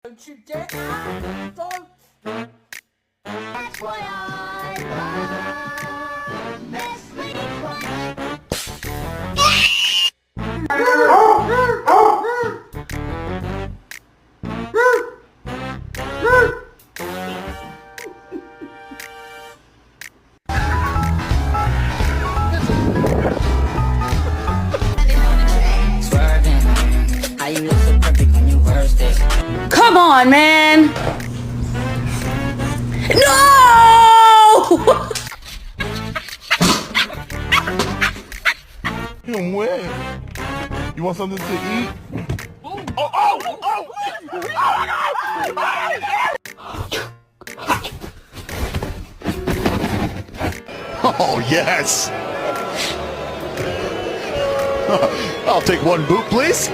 Don't you dare! Don't! That's why I love Nestle Crunch. How you look so perfect on your worst day. Come on, man! No! Where? You want something to eat? Oh, yes! I'll take one boot, please.